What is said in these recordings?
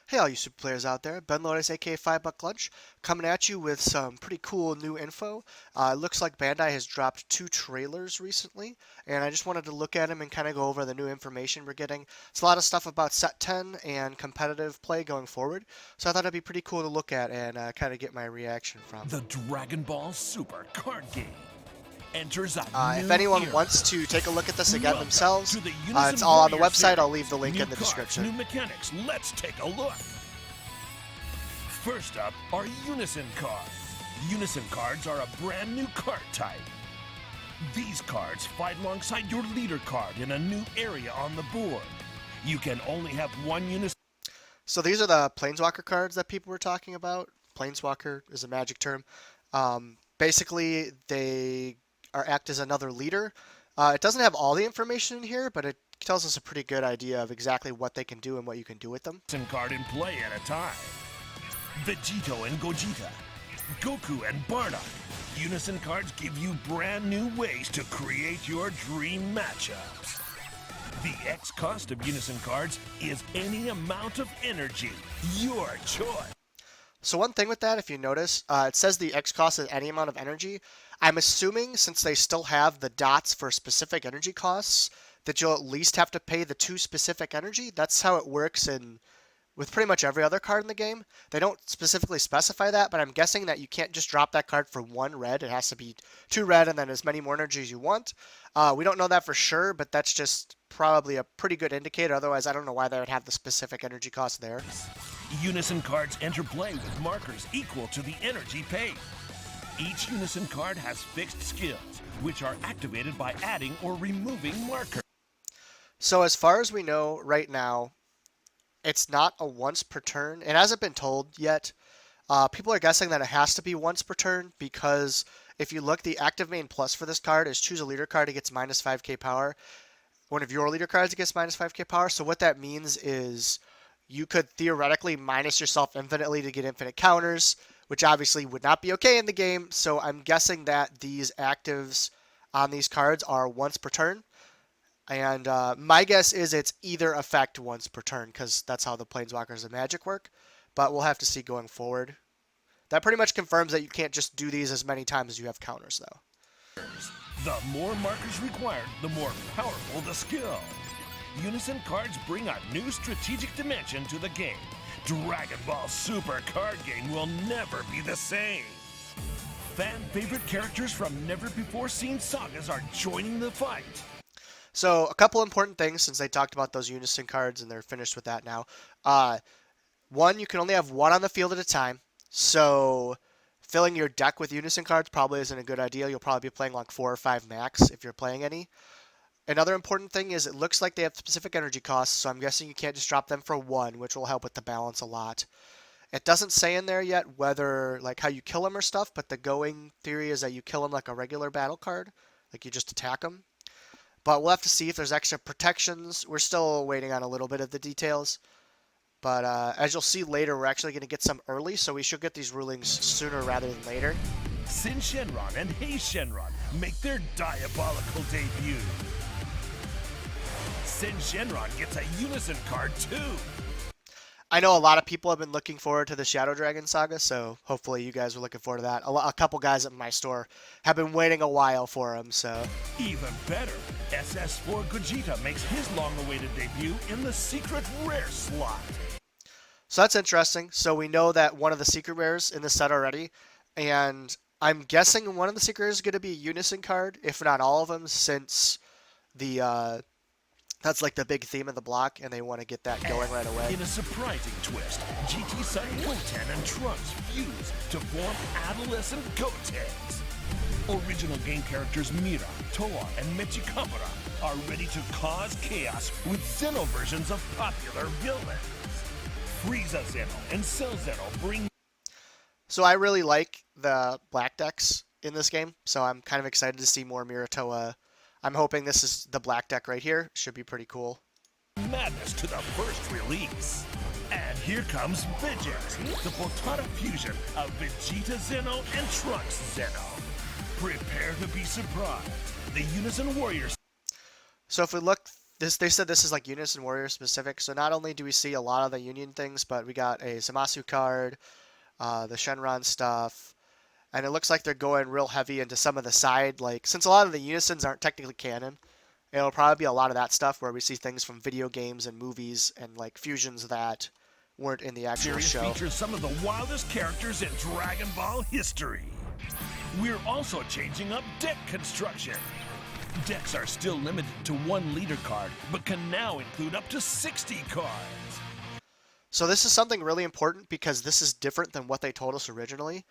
Hey all you super players out there, Ben Lotus aka 5 Buck Lunch, coming at you with some pretty cool new info. It looks like Bandai has dropped 2 trailers recently, and I just wanted to look at them and kind of go over the new information we're getting. It's a lot of stuff about Set 10 and competitive play going forward, so I thought it'd be pretty cool to look at and kind of get my reaction from. The Dragon Ball Super card game enters a If new anyone era. wants to take a look at this again Welcome themselves, to the Unison it's all on the Warrior website. I'll series. leave the link New in the cards, description. New mechanics. Let's take a look. First up are Unison cards. Unison cards are a brand new card type. These cards fight alongside your leader card in a new area on the board. You can only have one Unison. So these are the Planeswalker cards that people were talking about. Planeswalker is a magic term. Basically, they act as another leader. It doesn't have all the information in here, but it tells us a pretty good idea of exactly what they can do and what you can do with them. Card in play at a time. Vegito and Gogeta, Goku and Bardock. Unison cards give you brand new ways to create your dream matchups. The X cost of Unison cards is any amount of energy. Your choice. So one thing with that, if you notice, it says the X cost is any amount of energy. I'm assuming since they still have the dots for specific energy costs, that you'll at least have to pay the 2 specific energy. That's how it works with pretty much every other card in the game. They don't specifically specify that, but I'm guessing that you can't just drop that card for 1 red. It has to be 2 red and then as many more energy as you want. We don't know that for sure, but that's just probably a pretty good indicator. Otherwise, I don't know why they would have the specific energy cost there. Unison cards enter play with markers equal to the energy paid. Each Unison card has fixed skills, which are activated by adding or removing markers. So as far as we know right now, it's not a once per turn. It hasn't been told yet. People are guessing that it has to be once per turn because if you look, the active main plus for this card is choose a leader card, it gets minus 5k power. One of your leader cards gets minus 5k power. So what that means is you could theoretically minus yourself infinitely to get infinite counters, which obviously would not be okay in the game. So I'm guessing that these actives on these cards are once per turn. And my guess is it's either effect once per turn because that's how the Planeswalkers of Magic work. But we'll have to see going forward. That pretty much confirms that you can't just do these as many times as you have counters, though. The more markers required, the more powerful the skill. Unison cards bring a new strategic dimension to the game. Dragon Ball Super card game will never be the same. Fan favorite characters from never-before-seen sagas are joining the fight. So a couple important things since they talked about those Unison cards and they're finished with that now. One, you can only have 1 on the field at a time. So filling your deck with Unison cards probably isn't a good idea. You'll probably be playing like 4 or 5 max if you're playing any. Another important thing is it looks like they have specific energy costs, so I'm guessing you can't just drop them for 1, which will help with the balance a lot. It doesn't say in there yet whether, like, how you kill them or stuff, but the going theory is that you kill them like a regular battle card, like you just attack them. But we'll have to see if there's extra protections. We're still waiting on a little bit of the details. But as you'll see later, we're actually going to get some early, so we should get these rulings sooner rather than later. Sin Shenron and Hei Shenron make their diabolical debut. Sin Shenron gets a Unison card too. I know a lot of people have been looking forward to the Shadow Dragon saga, so hopefully you guys are looking forward to that. A couple guys at my store have been waiting a while for them, so. Even better, SS4 Gogeta makes his long-awaited debut in the secret rare slot. So that's interesting. So we know that one of the secret rares in the set already, and I'm guessing one of the secret rares is going to be a Unison card, if not all of them, since the that's like the big theme of the block, and they want to get that going right away. In a surprising twist, GT Sun Goten and Trunks fuse to form adolescent Gotenks. Original game characters Mira, Toa, and Mechikamura are ready to cause chaos with Zeno versions of popular villains. Frieza Zeno and Cell Zeno bring... So I really like the black decks in this game, so I'm kind of excited to see more Mira, Toa. I'm hoping this is the black deck right here. Should be pretty cool. Madness to the first release. And here comes Vegeta, the Potara fusion of Vegeta Zeno and Trunks Zeno. Prepare to be surprised. The Unison Warriors. So if we look They said this is like Unison Warrior specific. So not only do we see a lot of the Union things, but we got a Zamasu card, the Shenron stuff, and it looks like they're going real heavy into some of the side. Like since a lot of the Unisons aren't technically canon, it'll probably be a lot of that stuff where we see things from video games and movies and like fusions that weren't in the actual Series show. features some of the wildest characters in Dragon Ball history. We're also changing up deck construction. Decks are still limited to 1 leader card, but can now include up to 60 cards. So this is something really important because this is different than what they told us originally.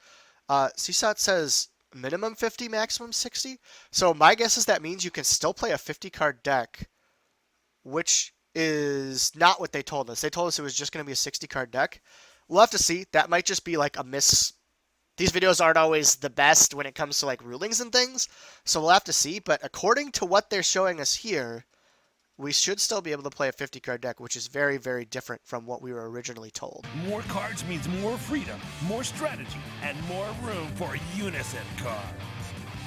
CSAT says minimum 50, maximum 60. So my guess is that means you can still play a 50 card deck, which is not what they told us. They told us it was just going to be a 60 card deck. We'll have to see. That might just be like a miss. These videos aren't always the best when it comes to like rulings and things, so we'll have to see. But according to what they're showing us here, we should still be able to play a 50 card deck, which is very, very different from what we were originally told. More cards means more freedom, more strategy, and more room for Unison cards.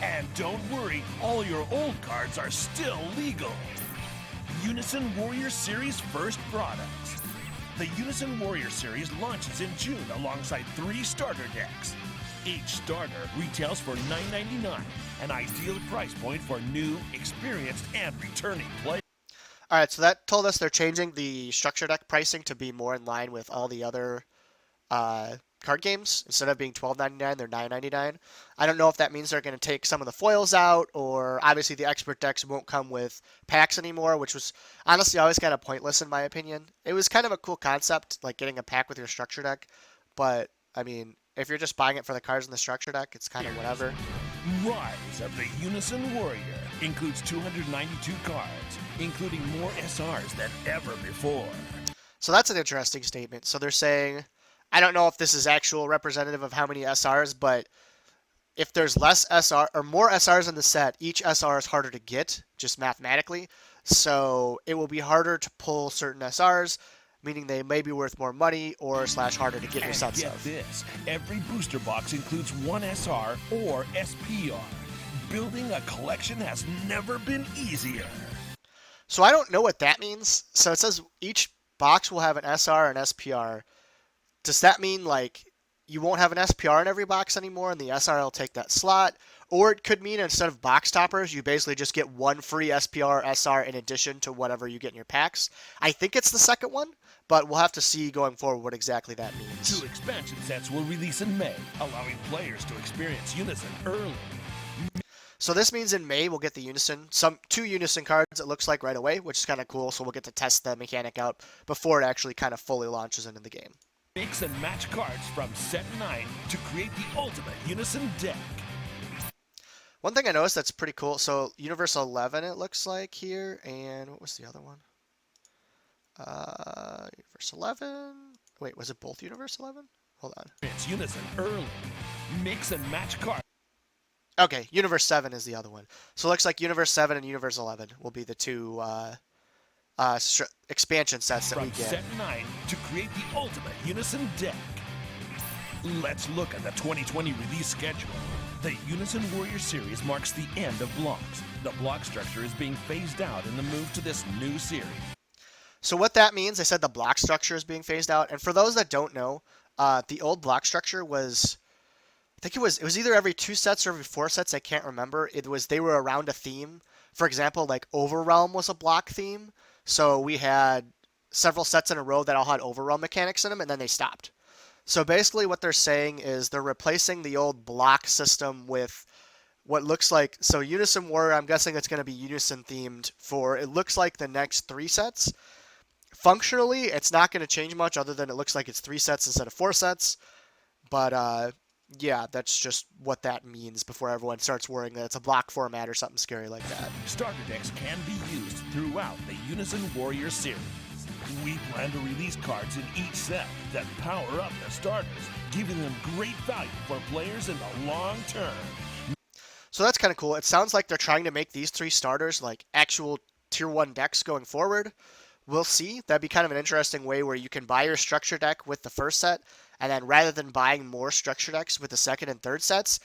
And don't worry, all your old cards are still legal. Unison Warrior Series first products. The Unison Warrior Series launches in June alongside 3 starter decks. Each starter retails for $9.99, an ideal price point for new, experienced, and returning players. All right, so that told us they're changing the structure deck pricing to be more in line with all the other card games. Instead of being $12.99, they're $9.99. I don't know if that means they're going to take some of the foils out, or obviously the expert decks won't come with packs anymore, which was honestly always kind of pointless in my opinion. It was kind of a cool concept, like getting a pack with your structure deck, but I mean, if you're just buying it for the cards in the structure deck, it's kind of whatever. Rise of the Unison Warrior includes 292 cards, including more SRs than ever before. So that's an interesting statement. So they're saying, I don't know if this is actual representative of how many SRs, but if there's less SR or more SRs in the set, each SR is harder to get, just mathematically. So it will be harder to pull certain SRs, meaning they may be worth more money or / harder to get your sets Get of. this, every booster box includes 1 SR or SPR. Building a collection has never been easier. So I don't know what that means. So it says each box will have an SR and SPR. Does that mean like you won't have an SPR in every box anymore and the SR will take that slot? Or it could mean instead of box toppers, you basically just get 1 free SPR or SR in addition to whatever you get in your packs. I think it's the second one, but we'll have to see going forward what exactly that means. 2 expansion sets will release in May, allowing players to experience Unison early. So this means in May we'll get the Unison, 2 Unison cards it looks like right away, which is kind of cool. So we'll get to test the mechanic out before it actually kind of fully launches into the game. Mix and match cards from set 9 to create the ultimate Unison deck. One thing I noticed that's pretty cool. So Universe 11 it looks like here, and what was the other one? Universe 11. Wait, was it both Universe 11? Hold on. It's Unison early. Mix and match cards. Okay, Universe 7 is the other one. So it looks like Universe 7 and Universe 11 will be the 2 expansion sets that we From get. set 9 to create the ultimate Unison deck. Let's look at the 2020 release schedule. The Unison Warrior Series marks the end of blocks. The block structure is being phased out in the move to this new series. So what that means, they said the block structure is being phased out. And for those that don't know, the old block structure was, I think it was either every 2 sets or every 4 sets. I can't remember. They were around a theme. For example, like Overrealm was a block theme. So we had several sets in a row that all had Overrealm mechanics in them, and then they stopped. So basically what they're saying is they're replacing the old block system with what looks like, so Unison Warrior, I'm guessing it's going to be Unison themed for, it looks like the next 3 sets. Functionally, it's not going to change much other than it looks like it's 3 sets instead of 4 sets. But yeah, that's just what that means before everyone starts worrying that it's a block format or something scary like that. Starter decks can be used throughout the Unison Warrior series. We plan to release cards in each set that power up the starters, giving them great value for players in the long term. So that's kind of cool. It sounds like they're trying to make these 3 starters like actual tier 1 decks going forward. We'll see. That'd be kind of an interesting way where you can buy your structure deck with the first set, and then rather than buying more structure decks with the second and third sets,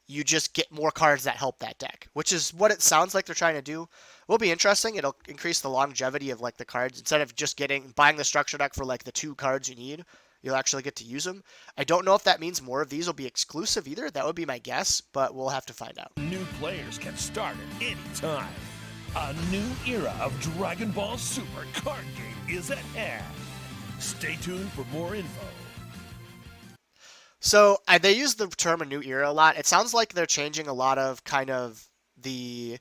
you just get more cards that help that deck, which is what it sounds like they're trying to do. will be interesting. It'll increase the longevity of like the cards. Instead of just buying the structure deck for like the 2 cards you need, you'll actually get to use them. I don't know if that means more of these will be exclusive either. That would be my guess, but we'll have to find out. New players can start at any time. A new era of Dragon Ball Super card game is at hand. Stay tuned for more info. So they use the term "a new era" a lot. It sounds like they're changing a lot of kind of the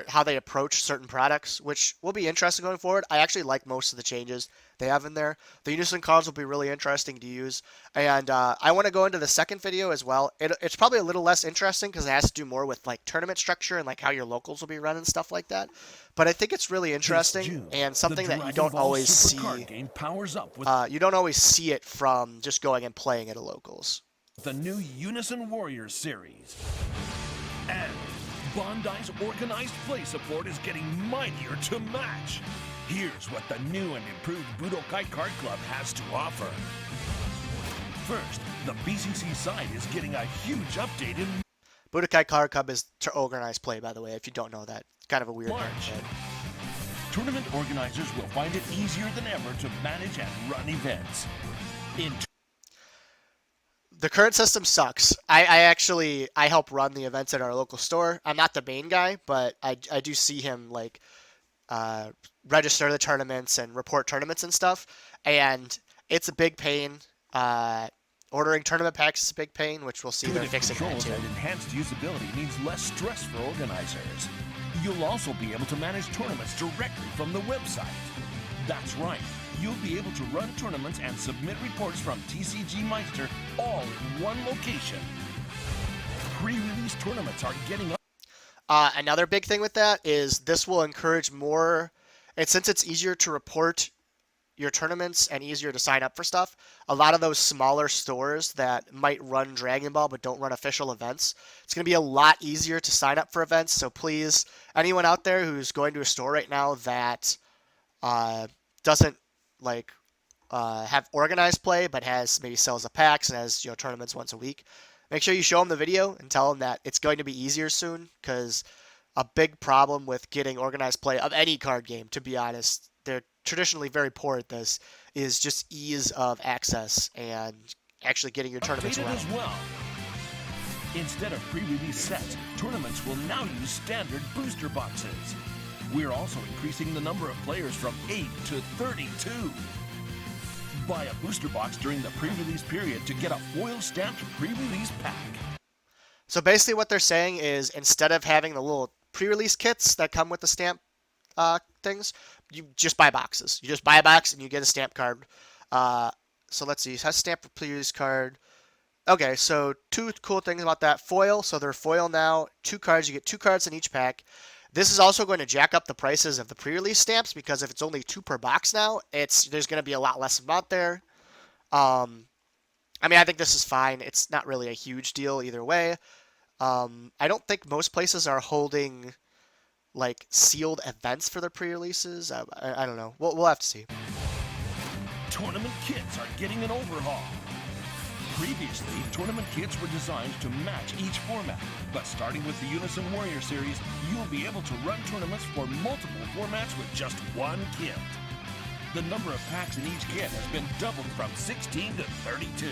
how they approach certain products, which will be interesting going forward. I actually like most of the changes they have in there. The Unison cards will be really interesting to use, and I want to go into the second video as well. It's probably a little less interesting because it has to do more with like tournament structure and like how your locals will be run and stuff like that. But I think it's really interesting June, and something that you don't Ball always Super see. Card game powers up with You don't always see it from just going and playing at a locals. the new Unison Warriors series. And Bandai's organized play support is getting mightier to match. Here's what the new and improved Budokai Card Club has to offer. First, the BCC side is getting a huge update in Budokai Card Club is to organize play, by the way, if you don't know that. It's kind of a weird March. name. Tournament organizers will find it easier than ever to manage and run events. In The current system sucks. I help run the events at our local store. I'm not the main guy, but I do see him like register the tournaments and report tournaments and stuff. And it's a big pain. Ordering tournament packs is a big pain, which we'll see they're fixing that controls too. and enhanced usability means less stress for organizers. You'll also be able to manage tournaments directly from the website. That's right. You'll be able to run tournaments and submit reports from TCG Meister all in one location. Pre-release tournaments are getting up. Another big thing with that is this will encourage more, and since it's easier to report your tournaments and easier to sign up for stuff, a lot of those smaller stores that might run Dragon Ball but don't run official events, it's going to be a lot easier to sign up for events. So please, anyone out there who's going to a store right now that doesn't have organized play but has maybe sells the packs and has tournaments once a week, make sure you show them the video and tell them that it's going to be easier soon, because a big problem with getting organized play of any card game, to be honest, they're traditionally very poor at this, is just ease of access and actually getting your tournaments Updated around. as well. Instead of pre-release sets, tournaments will now use standard booster boxes. We're also increasing the number of players from 8 to 32. Buy a booster box during the pre-release period to get a foil-stamped pre-release pack. So basically what they're saying is, instead of having the little pre-release kits that come with the stamp things, you just buy boxes. You just buy a box and you get a stamp card. So let's see. It has stamp for pre-release card. Okay, so 2 cool things about that. Foil, so they're foil now. 2 cards, you get 2 cards in each pack. This is also going to jack up the prices of the pre-release stamps, because if it's only 2 per box now, there's going to be a lot less of them out there. I mean, I think this is fine. It's not really a huge deal either way. I don't think most places are holding like sealed events for their pre-releases. I don't know. We'll have to see. Tournament kits are getting an overhaul. Previously, tournament kits were designed to match each format, but starting with the Unison Warrior series, you'll be able to run tournaments for multiple formats with just 1 kit. The number of packs in each kit has been doubled from 16 to 32.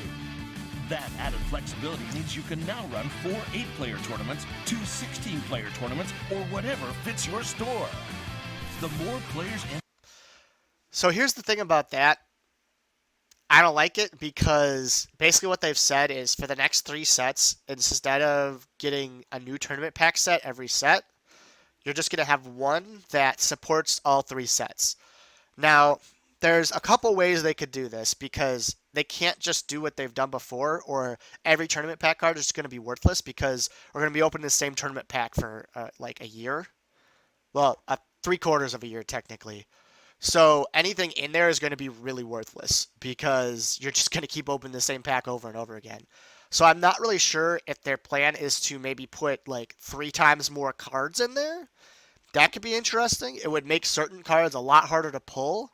That added flexibility means you can now run 4 8-player tournaments, 2 16-player tournaments, or whatever fits your store. The more players in... So here's the thing about that. I don't like it, because basically what they've said is for the next 3 sets, instead of getting a new tournament pack set every set, you're just going to have one that supports all 3 sets. Now, there's a couple ways they could do this, because they can't just do what they've done before, or every tournament pack card is going to be worthless, because we're going to be opening the same tournament pack for like a year. Well, 3/4 of a year technically. So anything in there is going to be really worthless, because you're just going to keep opening the same pack over and over again. So I'm not really sure if their plan is to maybe put like 3 times more cards in there. That could be interesting. It would make certain cards a lot harder to pull,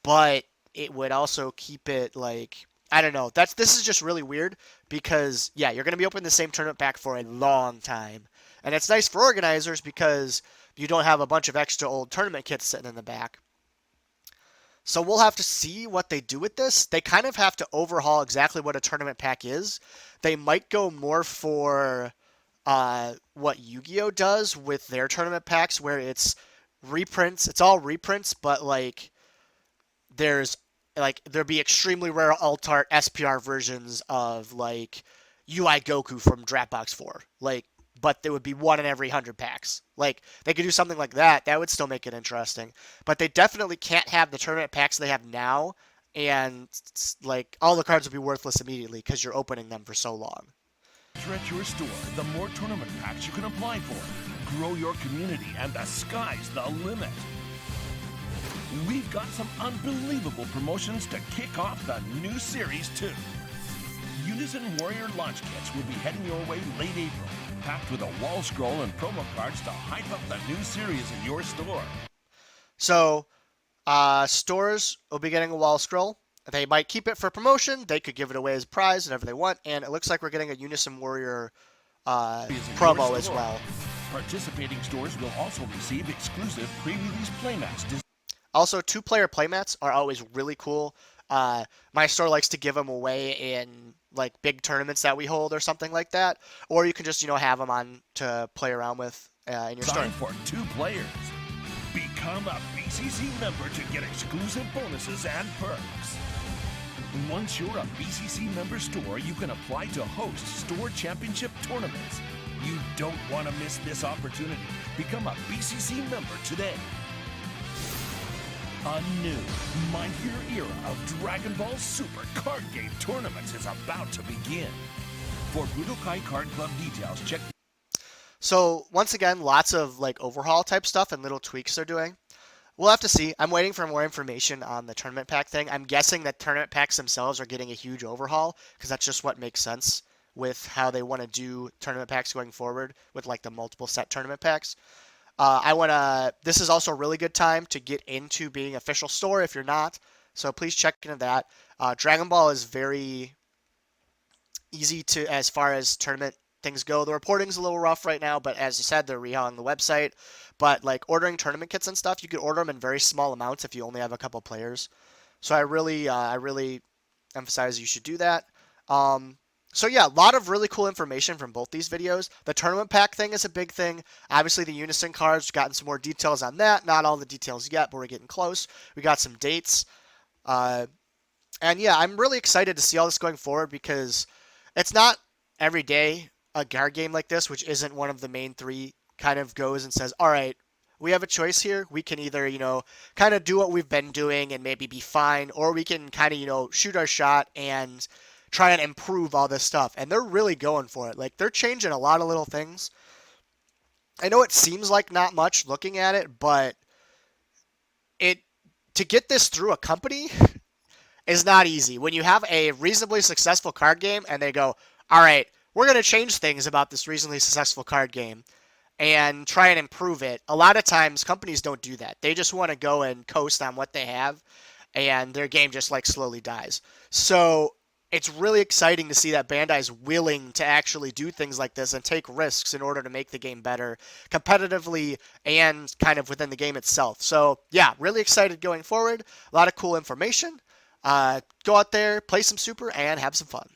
but it would also keep it like, I don't know. This is just really weird, because yeah, you're going to be opening the same tournament pack for a long time. And it's nice for organizers, because you don't have a bunch of extra old tournament kits sitting in the back. So we'll have to see what they do with this. They kind of have to overhaul exactly what a tournament pack is. They might go more for what Yu-Gi-Oh does with their tournament packs, where it's reprints. It's all reprints, but like there's there'd be extremely rare alt art SPR versions of like UI Goku from Dropbox 4. Like, but there would be one in every 100 packs. Like, they could do something like that. That would still make it interesting. But they definitely can't have the tournament packs they have now, and like all the cards would be worthless immediately because you're opening them for so long. At your store, the more tournament packs you can apply for. Grow your community, and the sky's the limit. We've got some unbelievable promotions to kick off the new Series 2. Unison Warrior launch kits will be heading your way late April, packed with a wall scroll and promo cards to hype up the new series in your store. So, stores will be getting a wall scroll. They might keep it for promotion. They could give it away as a prize, whatever they want. And it looks like we're getting a Unison Warrior promo as well. Participating stores will also receive exclusive pre-release playmats. Also, 2-player playmats are always really cool. My store likes to give them away in like big tournaments that we hold or something like that. Or you can just, have them on to play around with in your store. Time for 2 players. Become a BCC member to get exclusive bonuses and perks. Once you're a BCC member store, you can apply to host store championship tournaments. You don't want to miss this opportunity. Become a BCC member today. A new, mightier era of Dragon Ball Super card game tournaments is about to begin. For Budokai Card Club details, check. So once again, lots of like overhaul type stuff and little tweaks they're doing. We'll have to see. I'm waiting for more information on the tournament pack thing. I'm guessing that tournament packs themselves are getting a huge overhaul because that's just what makes sense with how they want to do tournament packs going forward with like the multiple set tournament packs. This is also a really good time to get into being official store if you're not. So please check into that. Dragon Ball is very easy to, as far as tournament things go. The reporting's a little rough right now, but as you said, they're rehauling the website. But like ordering tournament kits and stuff, you could order them in very small amounts if you only have a couple players. So I really emphasize you should do that. So yeah, a lot of really cool information from both these videos. The tournament pack thing is a big thing. Obviously, the Unison cards, we've gotten some more details on that. Not all the details yet, but we're getting close. We got some dates. And yeah, I'm really excited to see all this going forward because it's not every day a card game like this, which isn't one of the main 3, kind of goes and says, all right, we have a choice here. We can either, kind of do what we've been doing and maybe be fine, or we can kind of, shoot our shot and try and improve all this stuff. And they're really going for it. Like, they're changing a lot of little things. I know it seems like not much looking at it, but to get this through a company is not easy. When you have a reasonably successful card game and they go, all right, we're going to change things about this reasonably successful card game and try and improve it. A lot of times companies don't do that. They just want to go and coast on what they have, and their game just like slowly dies. So it's really exciting to see that Bandai's willing to actually do things like this and take risks in order to make the game better competitively and kind of within the game itself. So yeah, really excited going forward. A lot of cool information. Go out there, play some Super, and have some fun.